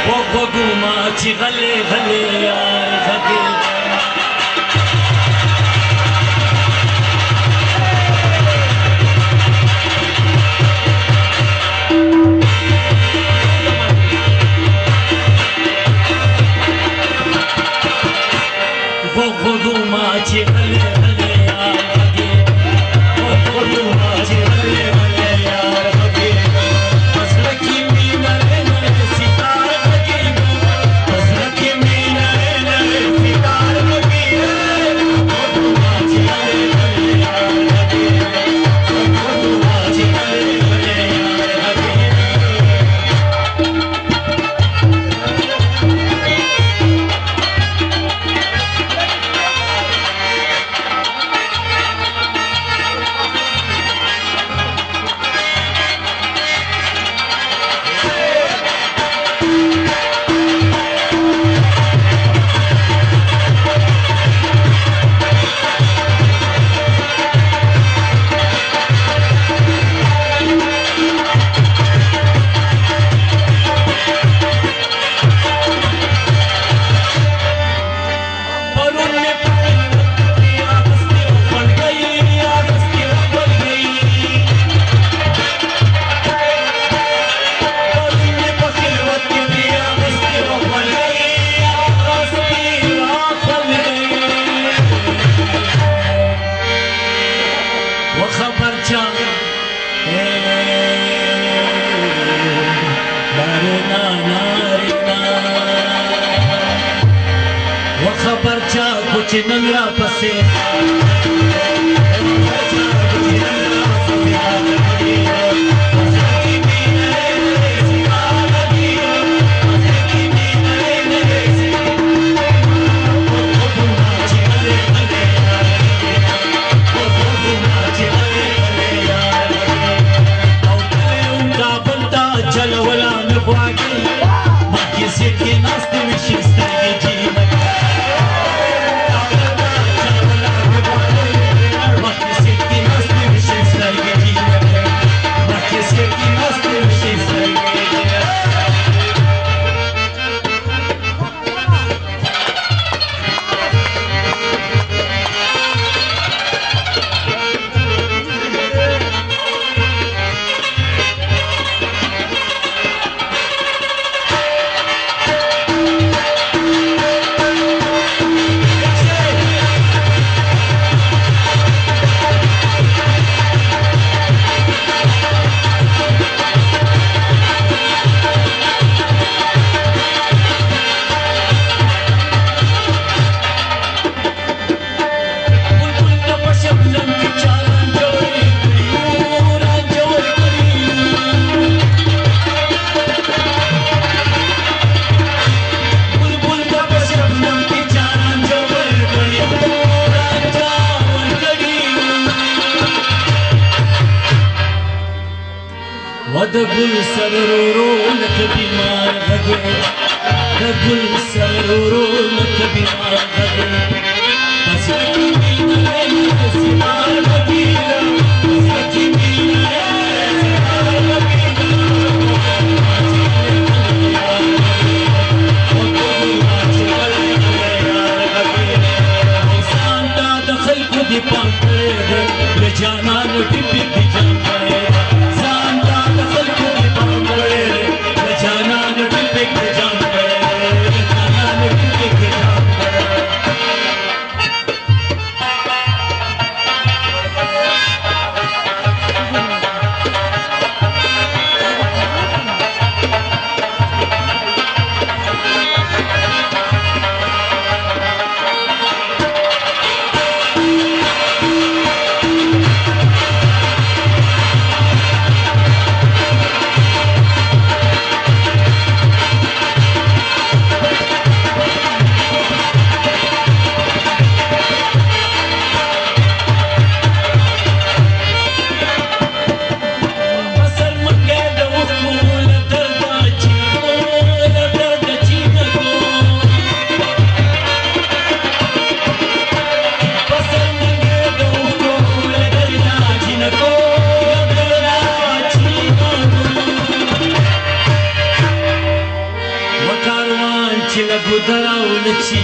وغوما چې غلې غلې یار غږې وغوما چې غلې غلې یار غږې وغوما چې غلې غلې یار غږې پسړه کې مینه نه ستار غږې پسړه کې مینه نه ستار غږې وغوما چې غلې غلې یار غږې وغوما چې غلې غلې یار غږې खबर चा कुछ नंगा पसे ود گل سر رو رو لک بیمار غږې د گل سر رو رو لک بیمار غږې پسړه کې مینه نه ستار غږې پسړه کې مینه نه ستار غږې انسان ته د خلکو د پام کړی دی د جانان ټیپې د جان کړی Çile budara unçi